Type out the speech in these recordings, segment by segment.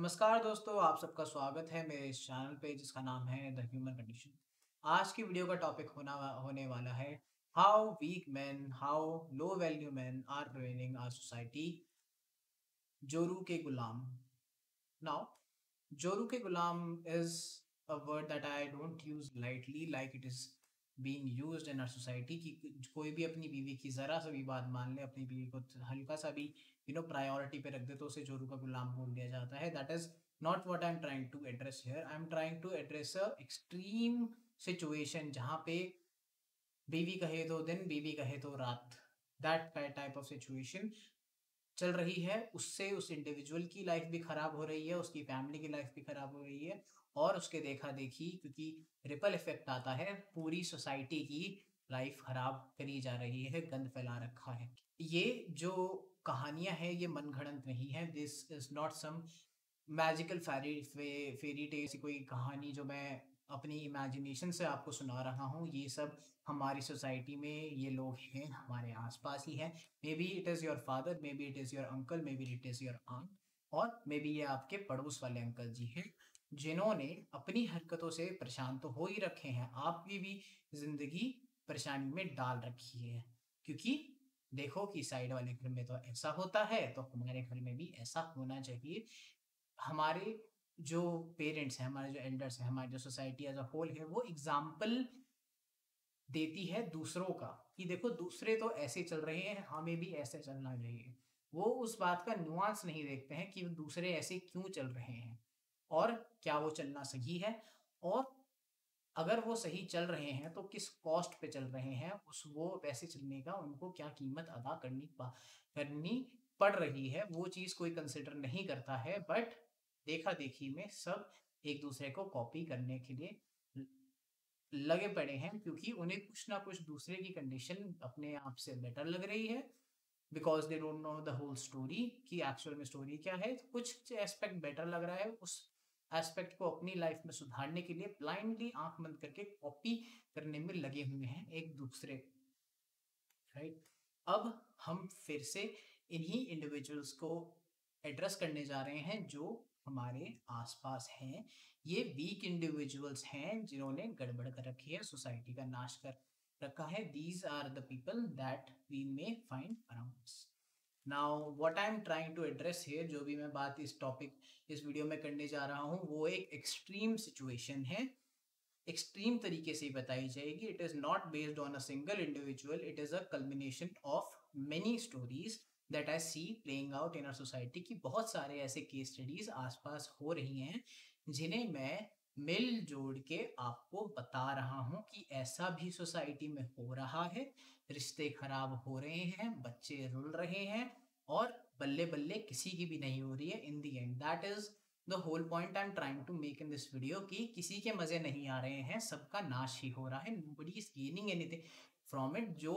नमस्कार दोस्तों, आप सबका स्वागत है मेरे इस चैनल पे जिसका नाम है द ह्यूमन कंडीशन। आज की वीडियो का टॉपिक होने वाला है how weak man, how low value man are ruining our society. जोरू के गुलाम। नाउ जोरू के गुलाम is a word that I don't use lightly like it is being used in our society कि कोई भी अपनी बीवी की जरा सा भी बात मान ले, अपनी बीवी को हल्का सा भी प्रायोरिटी पे रख दे तो उसे जोरू का गुलाम बोल दिया जाता है। That is not what I am trying to address here. I am trying to address a extreme situation जहाँ पे बीवी कहे तो दिन, बीवी कहे तो रात, दैट टाइप ऑफ सिचुएशन चल रही है। उससे उस इंडिविजुअल की लाइफ भी खराब हो रही है, उसकी फैमिली की लाइफ भी खराब हो रही है, और उसके देखा देखी क्योंकि रिपल इफेक्ट आता है, पूरी सोसाइटी की लाइफ खराब करी जा रही है, गंद फैला रखा है। ये जो कहानियां हैं ये मनगढ़ंत नहीं है। This is not some magical fairy tale की कोई कहानी जो मैं अपनी इमेजिनेशन से आपको सुना रहा हूँ। ये सब हमारी सोसाइटी में ये लोग हैं, हमारे आसपास ही हैं। Maybe it is your father, maybe it is your uncle, maybe it is your aunt, और मे बी ये आपके पड़ोस वाले अंकल जी हैं जिन्होंने अपनी हरकतों से परेशान तो हो ही रखे हैं, आपकी भी जिंदगी परेशानी में डाल रखी है। क्योंकि देखो कि साइड वाले घर में तो ऐसा होता है तो हमारे घर में भी ऐसा होना चाहिए। हमारे जो पेरेंट्स हैं, हमारे जो एल्डर्स हैं, हमारी जो सोसाइटी एज अ होल है, वो एग्जाम्पल देती है दूसरों का कि देखो दूसरे तो ऐसे चल रहे हैं, हमें भी ऐसे चलना चाहिए। वो उस बात का नुआंस नहीं देखते हैं कि दूसरे ऐसे क्यों चल रहे हैं और क्या वो चलना सही है, और अगर वो सही चल रहे हैं तो किस कॉस्ट पे चल रहे हैं, उस वो वैसे चलने का उनको क्या कीमत अदा करनी पड़ रही है, वो चीज़ कोई कंसिडर नहीं करता है। बट देखा देखी में सब एक दूसरे को कॉपी करने के लिए लगे पड़े हैं, क्योंकि उन्हें कुछ ना कुछ दूसरे की कंडीशन अपने आप से बेटर लग रही है, because they don't know the whole story कि एक्चुअल में स्टोरी क्या है। कुछ एस्पेक्ट बेटर लग रहा है, उस एस्पेक्ट को अपनी लाइफ में सुधारने के लिए ब्लाइंडली आंख बंद करके कॉपी करने में लगे हुए हैं एक दूसरे। राइट, अब हम फिर से इन्हीं इंडिविजुअल्स को एड्रेस करने जा रहे हैं जो हमारे आसपास हैं। ये वीक इंडिविजुअल्स हैं जिन्होंने गड़बड़ कर रखी है, सोसाइटी का नाश कर रखा है। These are the people that we may find around us. Now what I am trying to address here, जो भी मैं बात इस वीडियो में करने जा रहा हूँ, वो एक एक्सट्रीम सिचुएशन है। एक्सट्रीम तरीके से बताई जाएगी। It is not based on a single individual, it is a culmination of many stories that I see playing out in our society की बहुत सारे ऐसे केस स्टडीज आसपास हो रही हैं जिन्हें मैं मिल जोड़ के आपको बता रहा हूं कि ऐसा भी सोसाइटी में हो रहा है। रिश्ते खराब हो रहे हैं, बच्चे रुल रहे हैं, और बल्ले बल्ले किसी की भी नहीं हो रही है in the end. That is the whole point I am trying to make in this video कि किसी के मजे नहीं आ रहे हैं, सबका नाश ही हो रहा है। Nobody is gaining anything from it. जो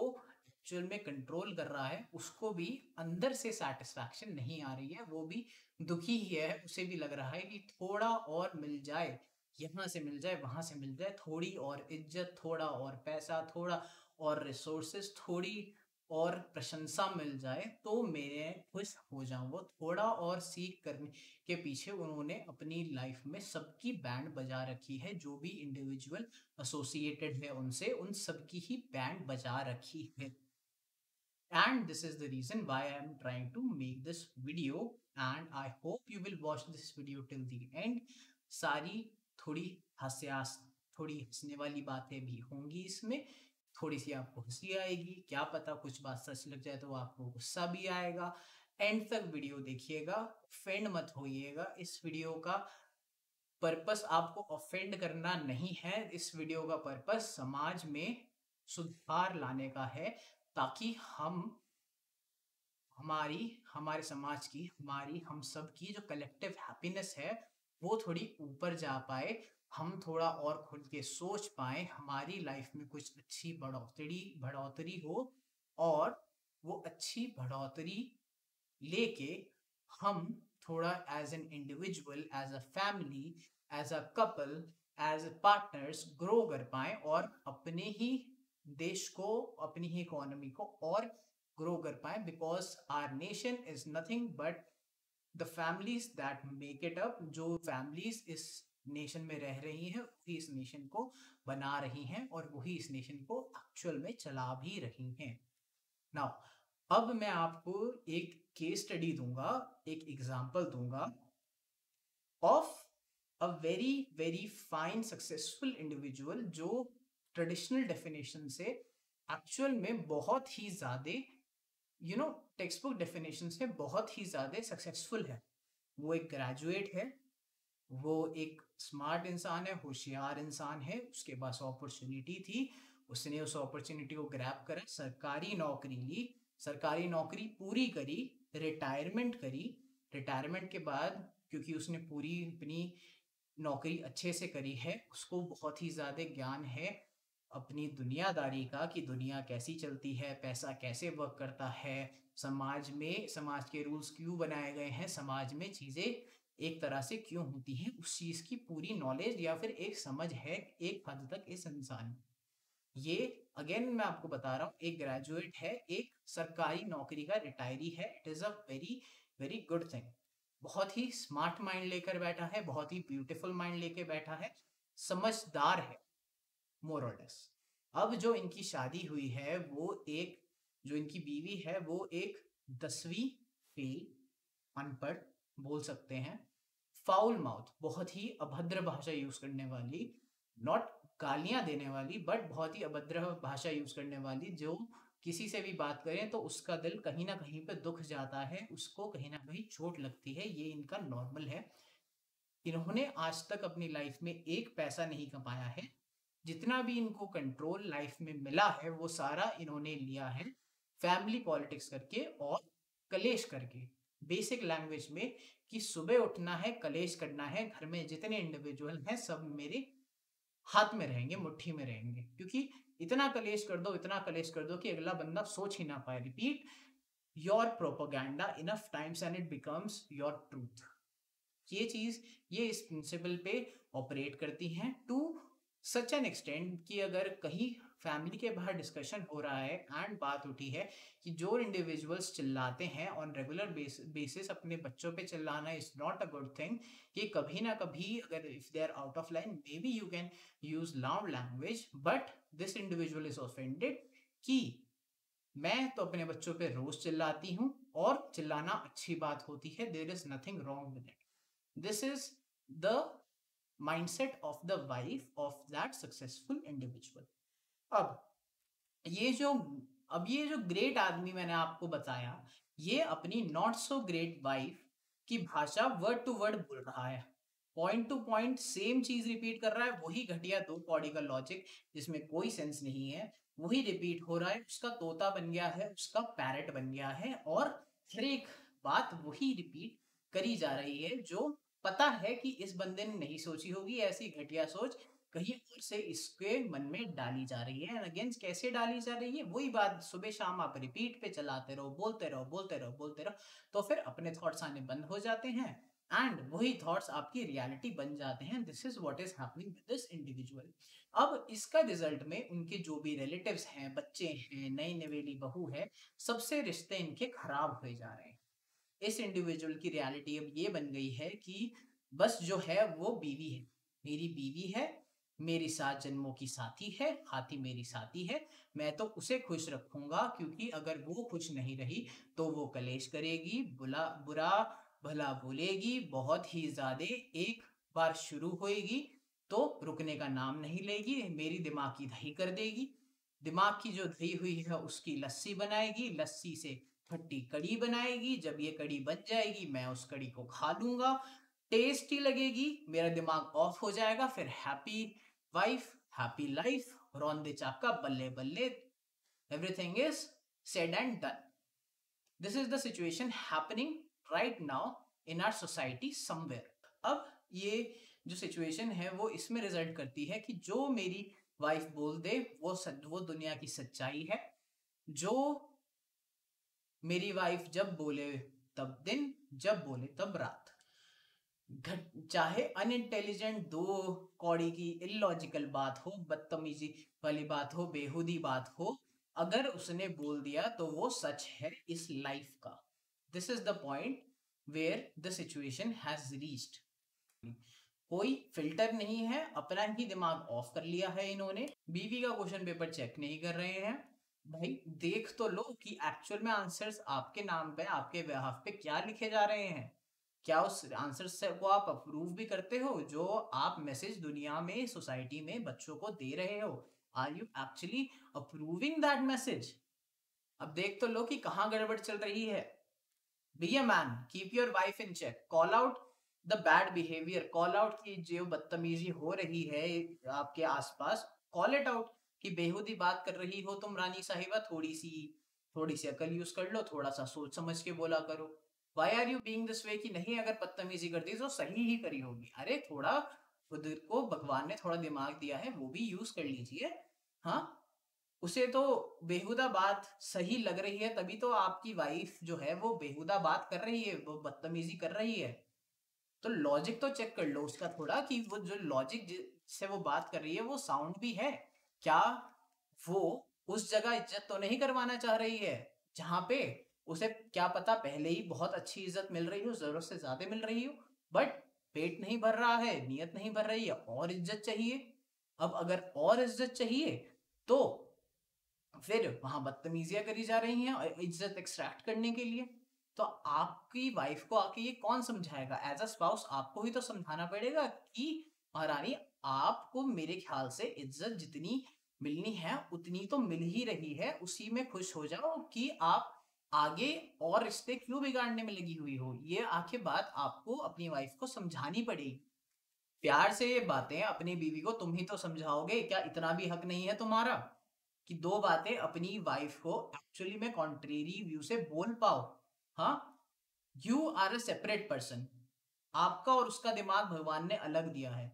एक्चुअल में कंट्रोल कर रहा है उसको भी अंदर से सेटिस्फैक्शन नहीं आ रही है, वो भी दुखी ही है। उसे भी लग रहा है कि थोड़ा और मिल जाए, यहाँ से मिल जाए, वहां से मिल जाए, थोड़ी और इज्जत, थोड़ा और पैसा, थोड़ा और रिसोर्सेस, थोड़ी और प्रशंसा मिल जाए तो मेरे खुश हो जाऊं। वो थोड़ा और सीख करने के पीछे उन्होंने अपनी लाइफ में सबकी बैंड बजा रखी है। जो भी इंडिविजुअल एसोसिएटेड है उनसे, उन सबकी ही बैंड बजा रखी है। And this is the reason why I am trying to make this video, and I hope you will watch this video till the end. सारी थोड़ी हंस्यास थोड़ी हंसने वाली बातें भी होंगी इसमें, थोड़ी सी आपको हंसी आएगी, क्या पता कुछ बात सच लग जाए तो आपको गुस्सा भी आएगा। एंड तक वीडियो देखिएगा, ऑफेंड मत होइएगा। इस वीडियो का पर्पस आपको ऑफेंड करना नहीं है, इस वीडियो का पर्पस समाज में सुधार लाने का है, ताकि हम हमारी हमारे समाज की, हमारी हम सब की जो कलेक्टिव हैप्पीनेस है वो थोड़ी ऊपर जा पाए, हम थोड़ा और खुल के सोच पाए, हमारी लाइफ में कुछ अच्छी बढ़ोतरी बढ़ोतरी हो, और वो अच्छी बढ़ोतरी लेके हम थोड़ा as an individual, as a family, as a couple, as partners grow कर पाए, और अपने ही देश को, अपनी ही इकोनॉमी को और ग्रो कर पाए। Because our nation is nothing but the families that make it up, जो फैमिलीज इस नेशन में रह रही हैं वही इस नेशन को बना रही हैं और वही इस नेशन को एक्चुअल में चला भी रही हैं। नाउ अब मैं आपको एक केस स्टडी दूंगा, एक एग्जांपल दूंगा of a very very fine successful individual जो ट्रेडिशनल डेफिनेशन से एक्चुअल में बहुत ही ज्यादा टेक्स्ट बुक डेफिनेशन से बहुत ही ज्यादा सक्सेसफुल है। वो एक ग्रेजुएट है, वो एक स्मार्ट इंसान है, होशियार इंसान है, उसके पास अपॉर्चुनिटी थी, उसने उस अपॉर्चुनिटी को ग्रैब करा, सरकारी नौकरी ली, सरकारी नौकरी पूरी करी, रिटायरमेंट करी। रिटायरमेंट के बाद क्योंकि उसने पूरी अपनी नौकरी अच्छे से करी है, उसको बहुत ही ज़्यादा ज्ञान है अपनी दुनियादारी का कि दुनिया कैसी चलती है, पैसा कैसे वर्क करता है, समाज में समाज के रूल्स क्यों बनाए गए हैं, समाज में चीज़ें एक तरह से क्यों होती हैं, उस चीज़ की पूरी नॉलेज या फिर एक समझ है एक हद तक इस इंसान। ये अगेन मैं आपको बता रहा हूँ, एक ग्रेजुएट है, एक सरकारी नौकरी का रिटायरी है। It is a very very good thing. बहुत ही स्मार्ट माइंड लेकर बैठा है, बहुत ही ब्यूटीफुल माइंड लेके बैठा है, समझदार है मोर और लेस। अब जो इनकी शादी हुई है वो एक, जो इनकी बीवी है वो एक 10वीं फेल, अनपढ़ बोल सकते हैं, फाउल माउथ, बहुत ही अभद्र भाषा यूज करने वाली, नॉट गालियां देने वाली बट बहुत ही अभद्र भाषा यूज करने वाली, जो किसी से भी बात करें तो उसका दिल कहीं ना कहीं पे दुख जाता है, उसको कहीं ना कहीं चोट लगती है। ये इनका नॉर्मल है। इन्होंने आज तक अपनी लाइफ में एक पैसा नहीं कमाया है, जितना भी इनको कंट्रोल लाइफ में मिला है वो सारा इन्होंने लिया है फैमिली पॉलिटिक्स करके और कलेश करके। बेसिक लैंग्वेज में कि सुबह उठना है, कलेश करना है, घर में जितने इंडिविजुअल हैं सब मेरे हाथ में रहेंगे, मुट्ठी में रहेंगे, क्योंकि इतना कलेश कर दो, इतना कलेश कर दो कि अगला बंदा सोच ही ना पाए। Repeat your propaganda enough times and it becomes your truth. ये चीज, ये इस प्रिंसिपल पे ऑपरेट करती हैं टू सच एन एक्सटेंड कि अगर कहीं फैमिली के बाहर डिस्कशन हो रहा है एंड बात उठी है कि जो इंडिविजुअल्स चिल्लाते हैं ऑन रेगुलर बेसिस, अपने बच्चों पे चिल्लाना is not a good thing, कि कभी ना कभी अगर if they are out of line maybe you can use loud language, but this individual is offended कि मैं तो अपने बच्चों पे रोज चिल्लाती हूँ और चिल्लाना अच्छी बात होती है, there is nothing wrong with it. This is the mindset of the wife of that successful individual. अब ये जो अब ये जो ग्रेट आदमी मैंने आपको बताया, ये अपनी नॉट सो ग्रेट वाइफ की भाषा वर्ड टू वर्ड बोल रहा है, पॉइंट टू पॉइंट सेम चीज रिपीट कर रहा है, वही घटिया दो कौड़ी का लॉजिक जिसमें कोई सेंस नहीं है, वही रिपीट हो रहा है। उसका तोता बन गया है, उसका पैरट बन गया है और हर एक बात वही रिपीट करी जा रही है, जो पता है कि इस बंदे ने नहीं सोची होगी, ऐसी घटिया सोच कहीं और से इसके मन में डाली जा रही है। अगेंस्ट कैसे डाली जा रही है, वही बात सुबह शाम आप रिपीट पे चलाते रहो, बोलते रहो बोलते रहो बोलते रहो, तो फिर अपने थॉट्स आने बंद हो जाते हैं एंड वही थॉट्स आपकी रियलिटी बन जाते हैं। This is what is happening with this individual. अब इसका रिजल्ट में उनके जो भी रिलेटिव्स हैं, बच्चे हैं, नई नवेली बहू है, सबसे रिश्ते इनके खराब हुए जा रहे हैं। इस इंडिविजुअल की रियलिटी अब ये बन गई है कि बस जो है वो बीवी है, मेरी बीवी है, मेरी 7 जन्मों की साथी है, हाथी मेरी साथी है, मैं तो उसे खुश रखूंगा, क्योंकि अगर वो खुश नहीं रही तो वो कलेश करेगी, बुरा भला बोलेगी, बहुत ही ज्यादा, एक बार शुरू होएगी तो रुकने का नाम नहीं लेगी, मेरी दिमाग की दही कर देगी, दिमाग की जो दही हुई है उसकी लस्सी बनाएगी, लस्सी से खट्टी कड़ी बनाएगी, जब ये कड़ी बन जाएगी मैं उस कड़ी को खा लूंगा, टेस्टी लगेगी, मेरा दिमाग ऑफ हो जाएगा, फिर हैप्पी वाइफ हैप्पी लाइफ, रौंदे चाका बल्ले बल्ले, everything is said and done. This is the situation happening right now in our society somewhere. अब ये जो सिचुएशन है वो इसमें रिजल्ट करती है कि जो मेरी वाइफ बोल दे वो दुनिया की सच्चाई है, जो मेरी वाइफ जब बोले तब दिन, जब बोले तब रात, चाहे अनइंटेलिजेंट दो कौड़ी की इलॉजिकल बात हो, बदतमीजी वाली बात हो, बेहुदी बात हो, अगर उसने बोल दिया तो वो सच है इस लाइफ का। This is the point where the situation has reached. कोई फिल्टर नहीं है, अपना ही दिमाग ऑफ कर लिया है इन्होंने, बीवी का क्वेश्चन पेपर चेक नहीं कर रहे हैं। भाई देख तो लो कि एक्चुअल में आंसर्स आपके नाम पे, आपके बिहाफ पे क्या लिखे जा रहे हैं। क्या उस आंसर से को आप अप्रूव भी करते हो जो आप मैसेज दुनिया में, सोसाइटी में बच्चों को दे रहे हो? Are you actually approving that message? अब देख तो लो कि कहाँ गड़बड़ चल रही है। Be a man, keep your wife in check, call out the bad behaviour, call out की जो बदतमीजी हो रही है आपके आसपास, कॉल इट आउट कि बेहुदी बात कर रही हो तुम रानी साहिबा, थोड़ी सी अकल यूज कर लो, थोड़ा सा सोच समझ के बोला करो। Why are you being this way? कि नहीं, अगर बदतमीजी करती तो सही ही करी होगी। अरे थोड़ा खुद को भगवान ने थोड़ा दिमाग दिया है, वो भी यूज कर लीजिए। हाँ, उसे तो बेहुदा बात सही लग रही है, तभी तो आपकी वाइफ जो है वो बेहुदा बात कर रही है, वो बदतमीजी कर रही है। तो लॉजिक तो चेक कर लो उसका थोड़ा, कि वो जो लॉजिक से वो बात कर रही है वो साउंड भी है क्या? वो उस जगह इज्जत तो नहीं करवाना चाह रही है जहां पे उसे क्या पता पहले ही बहुत अच्छी इज्जत मिल रही हो, जरूरत से ज्यादा मिल रही हो, बट पेट नहीं भर रहा है, नीयत नहीं भर रही है, और इज्जत चाहिए। अब अगर और इज्जत चाहिए तो फिर वहां बदतमीजियां करी जा रही हैं इज्जत एक्सट्रैक्ट करने के लिए। तो आपकी वाइफ को आके ये कौन समझाएगा? एज अ स्पाउस आपको ही तो समझाना पड़ेगा कि महारानी, आपको मेरे ख्याल से इज्जत जितनी मिलनी है उतनी तो मिल ही रही है, उसी में खुश हो जाओ कि आप आगे और रिश्ते क्यों बिगाड़ने में लगी हुई हो। ये आखिर बात आपको अपनी वाइफ को समझानी पड़ेगी। प्यार से ये बातें अपनी बीवी को तुम ही तो समझाओगे, क्या इतना भी हक नहीं है तुम्हारा कि दो बातें अपनी वाइफ को एक्चुअली में कॉन्ट्रेरी व्यू से बोल पाओ? हाँ, you are a separate person, आपका और उसका दिमाग भगवान ने अलग दिया है।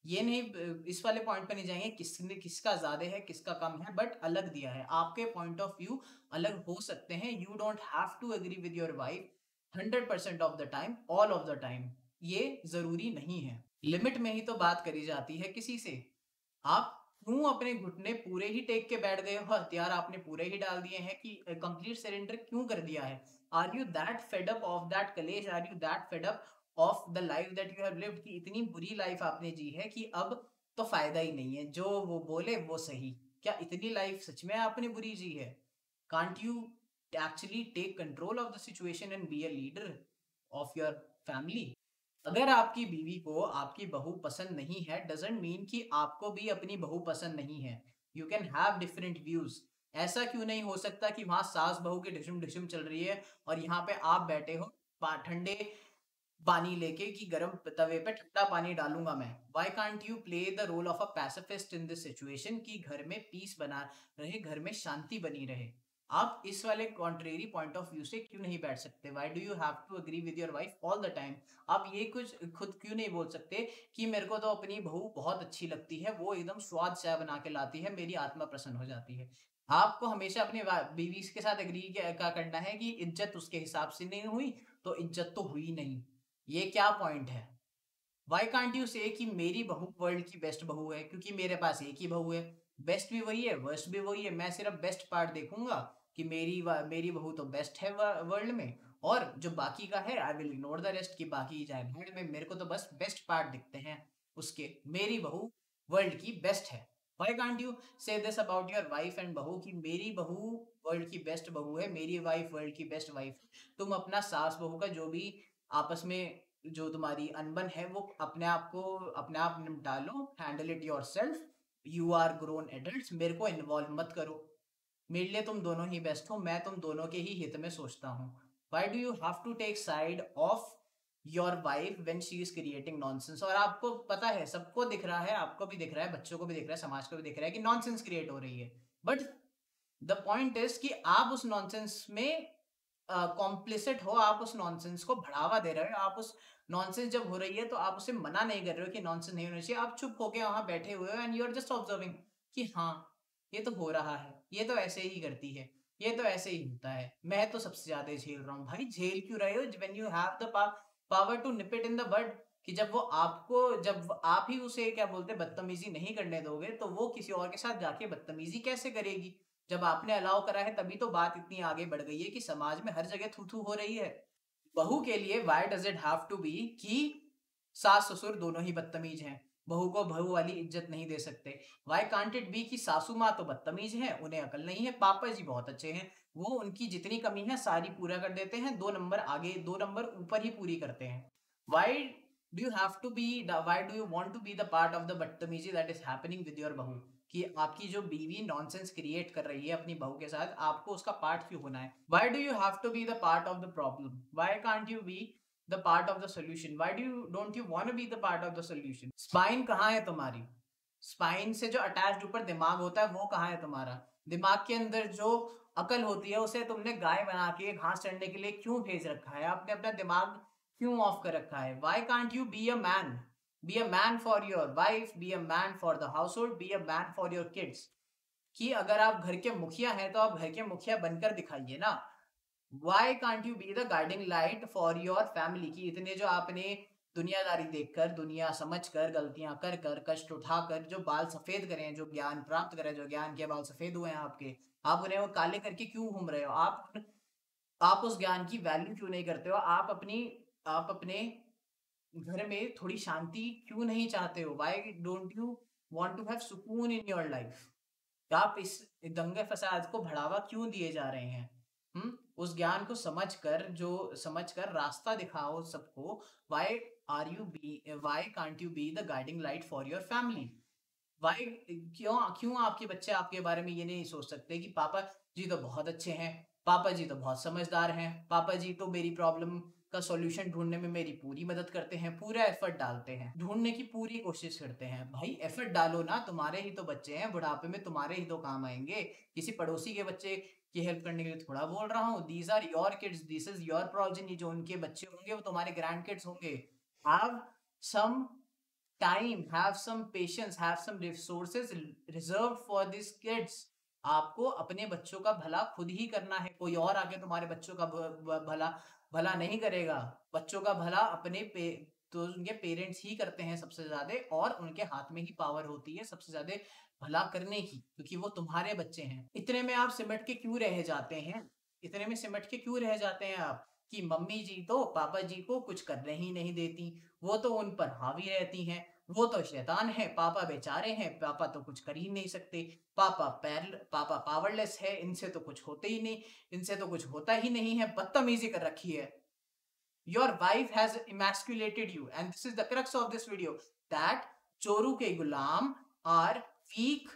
ये नहीं, इस वाले पॉइंट पे नहीं जाएंगे किसने किसका ज्यादा है किसका कम है, बट अलग दिया है। आपके पॉइंट ऑफ व्यू अलग हो सकते हैं, you don't have to agree with your wife 100% of the time, all of the time, ये जरूरी नहीं है। लिमिट में ही तो बात करी जाती है किसी से। आप क्यों अपने घुटने पूरे ही टेक के बैठ गए हो, हथियार आपने पूरे ही डाल दिए हैं कि कंप्लीट सरेंडर क्यों कर दिया है? Are you that fed up of that कलेश? Are you that fed up of the life that you have lived? कि इतनी बुरी लाइफ आपने जी है कि अब तो फायदा ही नहीं है, जो वो बोले वो सही। क्या इतनी लाइफ सच में आपने बुरी जी है? Can't you actually take control of the situation and be a leader of your family? अगर आपकी बीवी को आपकी बहू पसंद नहीं है, डजेंट मीन कि आपको भी अपनी बहू पसंद नहीं है। You can have different views. ऐसा क्यों नहीं हो सकता कि वहां सास बहू की डिशम डिशम चल रही है और यहाँ पे आप बैठे हो ठंडे पानी लेके कि गर्म तवे पे ठंडा पानी डालूंगा मैं? Why can't you play the role of a pacifist in this situation कि घर में पीस बना रहे, घर में शांति बनी रहे? आप इस वाले कॉन्ट्रेरी पॉइंट ऑफ व्यू से क्यों नहीं बैठ सकते? Why do you have to agree with your wife all the time? आप ये कुछ खुद क्यों नहीं बोल सकते कि मेरे को तो अपनी बहू बहुत अच्छी लगती है, वो एकदम स्वाद चाय बना के लाती है, मेरी आत्मा प्रसन्न हो जाती है? आपको हमेशा अपने बीवी के साथ एग्री क्या करना है कि इज्जत उसके हिसाब से नहीं हुई तो इज्जत तो हुई नहीं। ये क्या पॉइंट है? वाई कांट यू से कि मेरी बहू वर्ल्ड की बेस्ट बहू है, क्योंकि मेरे पास एक ही बहू है। बेस्ट भी वही है, वर्स्ट भी वही है, मैं सिर्फ बेस्ट पार्ट देखूंगा कि मेरी बहू तो बेस्ट है वर्ल्ड में, और जो बाकी का है I will ignore the rest की बाकी जाए भाड़ में, मेरे को तो बस बेस्ट पार्ट दिखते हैं उसके। मेरी बहू वर्ल्ड की बेस्ट है। वाई कांट यू से this about your wife and बहू कि मेरी बहू वर्ल्ड की बेस्ट बहू है, मेरी वाइफ वर्ल्ड की बेस्ट वाइफ है? तुम अपना सास बहू का जो भी आपस में जो तुम्हारी अनबन है वो अपने आप निपटा लो, handle it yourself. You are grown adults, मेरे को इन्वॉल्व मत करो। मेरे लिए तुम दोनों ही बेस्ट हो, मैं तुम दोनों के ही हित में सोचता हूँ। Why do you have to take side of your wife when she is creating nonsense? और आपको पता है, सबको दिख रहा है, आपको भी दिख रहा है, बच्चों को भी दिख रहा है, समाज को भी दिख रहा है कि नॉनसेंस क्रिएट हो रही है, बट द पॉइंट इज कि आप उस नॉनसेंस में कॉम्प्लिसिट हो, आप उस नॉनसेंस को बढ़ावा दे रहे हो। आप उस नॉनसेंस जब हो रही है तो आप उसे मना नहीं कर रहे हो कि नॉनसेंस नहीं होना चाहिए, आप चुप होके वहां बैठे हुए हो and you are just observing कि हाँ, ये तो हो रहा है, ये तो ऐसे ही करती है, ये तो ऐसे ही होता है, मैं तो सबसे ज्यादा झेल रहा हूँ। भाई झेल क्यों रहे हो when you have the power to nip it in the bud? कि जब आप ही उसे क्या बोलते बदतमीजी नहीं करने दोगे तो वो किसी और के साथ जाके बदतमीजी कैसे करेगी? जब आपने अलाउ करा है तभी तो बात इतनी आगे बढ़ गई है कि समाज में हर जगह थू थू हो रही है। बहू के लिए why does it have to be कि सास ससुर दोनों ही बदतमीज हैं, बहू को बहू वाली इज्जत नहीं दे सकते। वाई कांट इट बी कि सासू माँ तो बदतमीज है, उन्हें अकल नहीं है, पापा जी बहुत अच्छे हैं, वो उनकी जितनी कमी है सारी पूरा कर देते हैं, 2 नंबर आगे 2 नंबर ऊपर ही पूरी करते हैं। Why do you have to be why do you want to be the part of the बदतमीजी that is happening with your बहू, कि आपकी जो बीवी नॉनसेंस क्रिएट कर रही है अपनी बहू के साथ, आपको उसका पार्ट क्यों होना है? Why do you have to be the part of the problem? Why can't you be the part of the solution? Why do you don't you want to be the part of the solution? Spine कहाँ है तुम्हारी? Spine से जो attached ऊपर दिमाग होता है वो कहाँ है तुम्हारा? दिमाग के अंदर जो अकल होती है उसे तुमने गाय बना के घास चढ़ने के लिए क्यों भेज रखा है? आपने अपना दिमाग क्यों ऑफ कर रखा है? Why can't you B a man? B a man for your wife, B a man for the house hold, B a man for your kids. कि अगर आप घर के मुखिया हैं तो आप घर के मुखिया बनकर दिखाइए ना। Why can't you be the guiding light for your family? कि इतने जो आपने दुनियादारी देखकर, दुनिया समझकर, गलतियां कर कर, कष्ट उठाकर जो बाल सफेद करे हैं, जो ज्ञान प्राप्त करे, जो ज्ञान के बाल सफेद हुए हैं आपके, आप उन्हें वो काले करके क्यों घूम रहे हो? आप उस ज्ञान की वैल्यू क्यों नहीं करते हो? आप अपने घर में थोड़ी शांति क्यों नहीं चाहते हो? Why don't you want to have सुकून in your life? आप इस दंगे फसाद को बढ़ावा क्यों दिए जा रहे हैं? उस ज्ञान को समझकर रास्ता दिखाओ सबको। Why can't you be the guiding light for your family? Why क्यों क्यों आपके बच्चे आपके बारे में ये नहीं सोच सकते कि पापा जी तो बहुत अच्छे हैं, पापा जी तो बहुत समझदार हैं, पापा जी तो मेरी प्रॉब्लम का सॉल्यूशन ढूंढने में मेरी पूरी मदद करते हैं, पूरा एफर्ट डालते हैं, ढूंढने की पूरी कोशिश करते हैं। भाई एफर्ट डालो ना, तुम्हारे ही तो बच्चे हैं, बुढ़ापे में तुम्हारे ही तो काम आएंगे। किसी पड़ोसी के बच्चे की हेल्प करने के लिए थोड़ा बोल रहा हूँ। These are your kids, this is your progeny. जो उनके बच्चे होंगे वो तुम्हारे ग्रैंड किड्स होंगे। Have some time, have some patience, have some resources reserved for these kids। आपको अपने बच्चों का भला खुद ही करना है, कोई और आके तुम्हारे बच्चों का भला भला नहीं करेगा। बच्चों का भला तो उनके पेरेंट्स ही करते हैं सबसे ज्यादा, और उनके हाथ में ही पावर होती है सबसे ज्यादा भला करने की, क्योंकि वो तुम्हारे बच्चे हैं। इतने में आप सिमट के क्यों रह जाते हैं? इतने में सिमट के क्यों रह जाते हैं आप कि मम्मी जी तो पापा जी को कुछ करने ही नहीं देती, वो तो उन पर हावी रहती हैं, वो तो शैतान है, पापा बेचारे हैं, पापा तो कुछ कर ही नहीं सकते, पापा पावरलेस है, इनसे तो कुछ होते ही नहीं, इनसे तो कुछ होता ही नहीं है, बदतमीजी कर रखी है। Your wife has emasculated you, and this is the crux of this video, that चोरू के गुलाम are weak,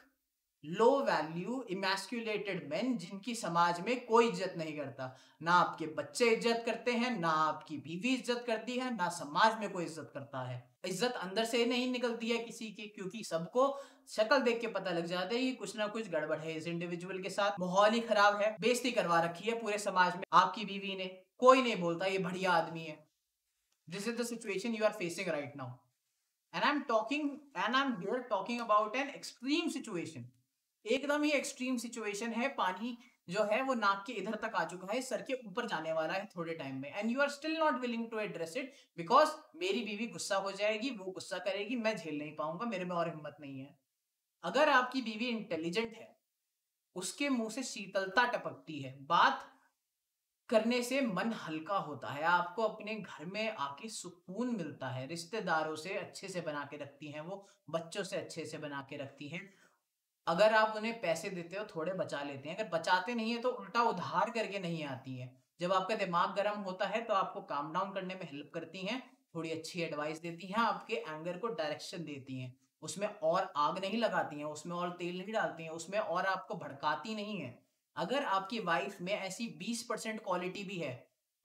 low value emasculated men, जिनकी समाज में कोई इज्जत नहीं करता। ना आपके बच्चे इज्जत करते हैं, ना आपकी बीवी इज्जत करती है, ना समाज में कोई इज्जत करता है। इज्जत अंदर से नहीं निकलती है किसी की, क्योंकि सबको शक्ल देख के पता लग जाता है कि कुछ ना कुछ गड़बड़ है इस इंडिविजुअल के साथ। माहौल ही खराब है, बेइज्जती करवा रखी है पूरे समाज में आपकी बीवी ने। कोई नहीं बोलता ये बढ़िया आदमी है। This is the situation you are facing right now, and I'm here talking about an extreme situation। एकदम ही एक्सट्रीम सिचुएशन है। पानी जो है वो नाक के इधर तक आ चुका है, सर के ऊपर जाने वाला है थोड़े टाइम में, and you are still not willing to address it, because मेरी बीवी गुस्सा हो जाएगी, वो गुस्सा करेगी, मैं झेल नहीं पाऊंगा, मेरे में और हिम्मत नहीं है। अगर आपकी बीवी इंटेलिजेंट है, उसके मुंह से शीतलता टपकती है, बात करने से मन हल्का होता है, आपको अपने घर में आके सुकून मिलता है, रिश्तेदारों से अच्छे से बना के रखती हैं वो, बच्चों से अच्छे से बना के रखती हैं। अगर आप उन्हें पैसे देते हो थोड़े बचा लेते हैं, अगर बचाते नहीं है तो उल्टा उधार करके नहीं आती है। जब आपका दिमाग गर्म होता है तो आपको काम डाउन करने में हेल्प करती हैं, थोड़ी अच्छी एडवाइस देती हैं, आपके एंगर को डायरेक्शन देती हैं, उसमें और आग नहीं लगाती हैं, उसमें और तेल नहीं डालती हैं, उसमें और आपको भड़काती नहीं है। अगर आपकी वाइफ में ऐसी 20% क्वालिटी भी है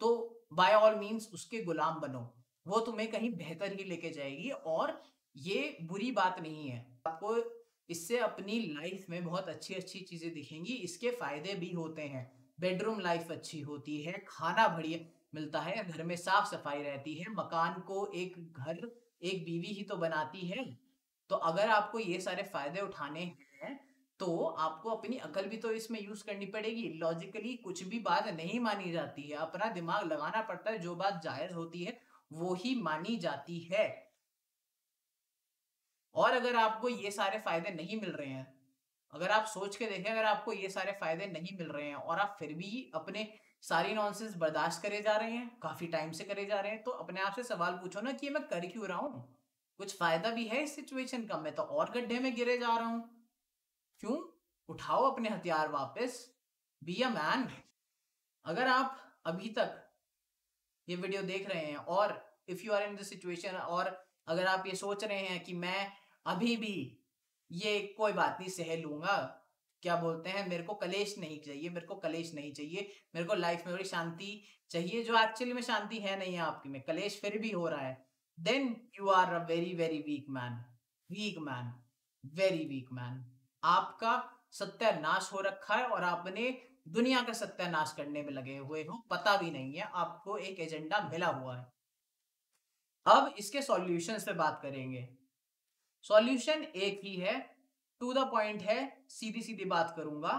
तो बाय ऑल मीन्स उसके गुलाम बनो, वो तुम्हें कहीं बेहतर ही लेके जाएगी, और ये बुरी बात नहीं है। आपको इससे अपनी लाइफ में बहुत अच्छी अच्छी चीजें दिखेंगी, इसके फायदे भी होते हैं। बेडरूम लाइफ अच्छी होती है, खाना बढ़िया मिलता है, घर में साफ सफाई रहती है, मकान को एक बीवी ही तो बनाती है। तो अगर आपको ये सारे फायदे उठाने हैं तो आपको अपनी अकल भी तो इसमें यूज करनी पड़ेगी। लॉजिकली कुछ भी बात नहीं मानी जाती है, अपना दिमाग लगाना पड़ता है, जो बात जायज होती है वो ही मानी जाती है। और अगर आपको ये सारे फायदे नहीं मिल रहे हैं, अगर आप सोच के देखें, अगर आपको ये सारे फायदे नहीं मिल रहे हैं और आप फिर भी अपने सारी नॉनसेंस बर्दाश्त करे जा रहे हैं, काफी टाइम से करे जा रहे हैं, तो अपने आप से सवाल पूछो ना कि ये मैं कर क्यों रहा हूँ? कुछ फायदा भी है इस सिचुएशन का? मैं तो और गड्ढे में गिरे जा रहा हूँ। क्यों? उठाओ अपने हथियार वापस। B a man. अगर आप अभी तक ये वीडियो देख रहे हैं और if you are in this situation, और अगर आप ये सोच रहे हैं कि मैं अभी भी ये कोई बात नहीं सह लूंगा, क्या बोलते हैं, मेरे को कलेश नहीं चाहिए, मेरे को कलेश नहीं चाहिए, मेरे को लाइफ में थोड़ी शांति चाहिए, जो एक्चुअली में शांति है नहीं है आपकी में, कलेश फिर भी हो रहा है, then you are a very very weak man. Weak man, very weak man. आपका सत्यानाश हो रखा है और आपने दुनिया का सत्यानाश करने में लगे हुए हो, पता भी नहीं है, आपको एक एजेंडा मिला हुआ है। अब इसके सॉल्यूशन पे बात करेंगे। सॉल्यूशन एक ही है, टू द पॉइंट है, सीधी सीधी बात करूंगा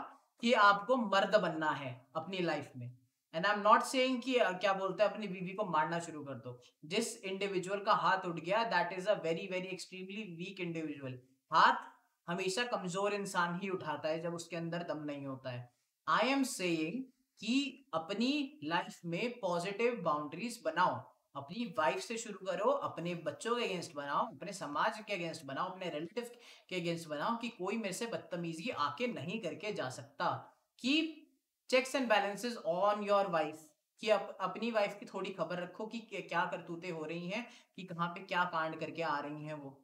कि आपको मर्द बनना है अपनी लाइफ में। And I am not saying कि क्या बोलते हैं अपनी बीवी को मारना शुरू कर दो। जिस इंडिविजुअल का हाथ उठ गया, that is a very very extremely weak individual. हाथ हमेशा कमजोर इंसान ही उठाता है जब उसके अंदर दम नहीं होता है। आई एम सेइंग कि अपनी लाइफ में पॉजिटिव बाउंड्रीज बनाओ। अपनी वाइफ से शुरू करो, अपने बच्चों के अगेंस्ट बनाओ, अपने समाज के अगेंस्ट बनाओ, अपने रिलेटिव के अगेंस्ट बनाओ कि कोई मेरे से बदतमीजी आके नहीं करके जा सकता। Keep checks and balances on your wife, कि अपनी वाइफ की थोड़ी खबर रखो कि क्या करतूतें हो रही हैं, कि कहाँ पे क्या कांड करके आ रही हैं वो।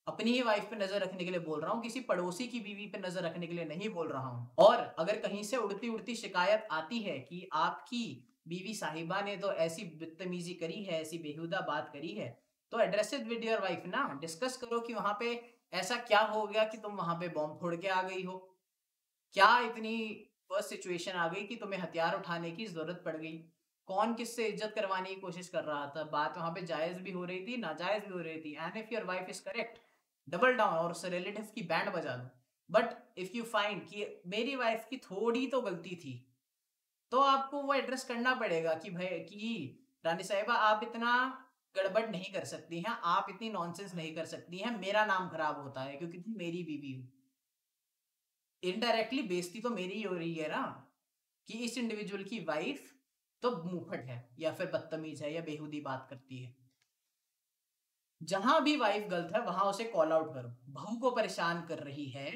अपनी ही वाइफ पे नजर रखने के लिए बोल रहा हूँ, किसी पड़ोसी की बीवी पे नजर रखने के लिए नहीं बोल रहा हूँ। और अगर कहीं से उड़ती उड़ती शिकायत आती है कि आपकी बीवी साहिबा ने तो ऐसी बदतमीजी करी है, ऐसी बेहुदा बात करी है, तो address it with your wife ना, डिस्कस करो कि वहां पे ऐसा क्या हो गया कि तुम वहां पे बॉम्ब फोड़ के आ गई हो। क्या इतनी वर्स्ट सिचुएशन आ गई कि तुम्हें हथियार उठाने की जरूरत पड़ गई? कौन किससे इज्जत करवाने की कोशिश कर रहा था? बात वहां पे जायज भी हो रही थी, नाजायज भी हो रही थी। And if your wife is correct, double down और उस रिलेटिव की बैंड बजा दो। बट इफ यू फाइंड कि मेरी वाइफ की थोड़ी तो गलती थी, तो आपको वो एड्रेस करना पड़ेगा कि भाई कि रानी साहिबा आप इतना गड़बड़ नहीं कर सकती हैं, आप इतनी नॉनसेंस नहीं कर सकती हैं, मेरा नाम खराब होता है क्योंकि तुम मेरी बीवी हो। इनडायरेक्टली बेइज्जती तो मेरी ही हो रही है ना, कि इस इंडिविजुअल की वाइफ तो मुंहफट है या फिर बदतमीज है या बेहुदी बात करती है। जहां भी वाइफ गलत है वहां उसे कॉल आउट करो। बहू को परेशान कर रही है,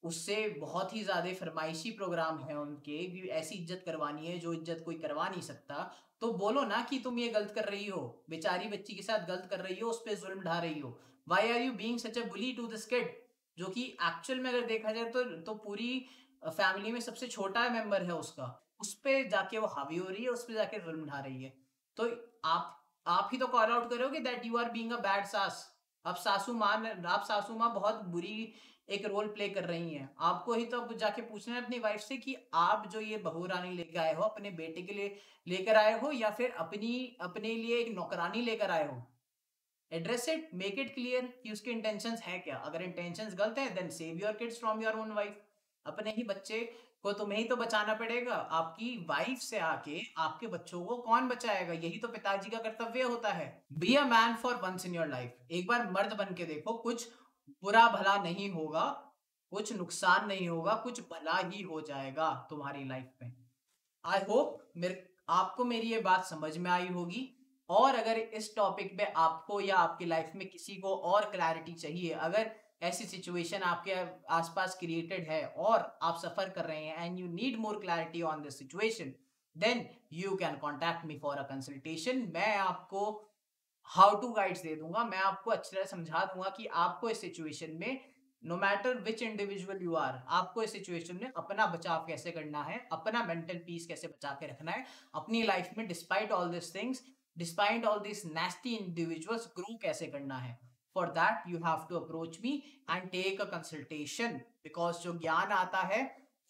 उससे बहुत ही ज्यादा फरमाइशी प्रोग्राम है उनके कि ऐसी इज्जत करवानी है जो इज्जत कोई करवा नहीं सकता, तो बोलो ना कि तुम ये गलत कर रही हो, बेचारी बच्ची के साथ गलत कर रही हो, उस पर जुल्म ढा रही हो। Why are you being such a bully to this kid, जो कि एक्चुअल में अगर देखा जाए तो पूरी फैमिली में सबसे छोटा मेंबर है उसका, उस पे जाके वो हावी हो रही है, उस पे जाके जुल्म ढा रही है। तो आप आप ही तो कॉल आउट करोगे that you are being a bad saas. आप सासू माँ बहुत बुरी एक रोल प्ले कर रही हैं। आपको ही तो अब जाके पूछना है अपनी वाइफ से कि आप जो ये बहू रानी लेके आए हो अपने बेटे के लिए लेकर आए हो या फिर अपनी अपने लिए एक नौकरानी लेकर आए हो। Address it, make it clear कि उसके इंटेंशंस है क्या। अगर इंटेंशंस गलत है then save your kids from your own wife. अपने ही बच्चे को तुम्हें ही तो बचाना पड़ेगा, आपकी वाइफ से आके आपके बच्चों को कौन बचाएगा? यही तो पिताजी का कर्तव्य होता है। Be a man for once in your life, एक बार मर्द बन के देखो, कुछ बुरा भला नहीं होगा, कुछ नुकसान नहीं होगा, कुछ भला ही हो जाएगा तुम्हारी लाइफ में। आई होप मेरे आपको मेरी ये बात समझ में आई होगी। और अगर इस टॉपिक पे आपको या आपकी लाइफ में किसी को और क्लैरिटी चाहिए, अगर ऐसी सिचुएशन आपके आसपास क्रिएटेड है और आप सफर कर रहे हैं and you need more clarity on this situation, then you can contact me for a consultation. मैं आपको हाउ टू गाइड्स दे दूंगा, मैं आपको अच्छी तरह समझा दूंगा कि आपको इस सिचुएशन में, no matter which individual you are, आपको इस सिचुएशन में अपना बचाव कैसे करना है, अपना मेंटल पीस कैसे बचा के रखना है, अपनी लाइफ में despite all this things, despite all this nasty individuals grow कैसे करना है। For that you have to approach me and take a consultation, because जो ज्ञान आता है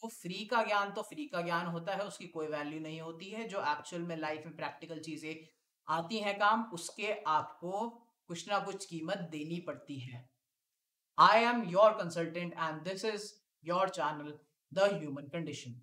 वो फ्री का ज्ञान तो फ्री का ज्ञान होता है, उसकी कोई वैल्यू नहीं होती है। जो एक्चुअल में लाइफ में प्रैक्टिकल चीजें आती हैं काम, उसके आपको कुछ ना कुछ कीमत देनी पड़ती है। I am your consultant and this is your channel, The Human Condition.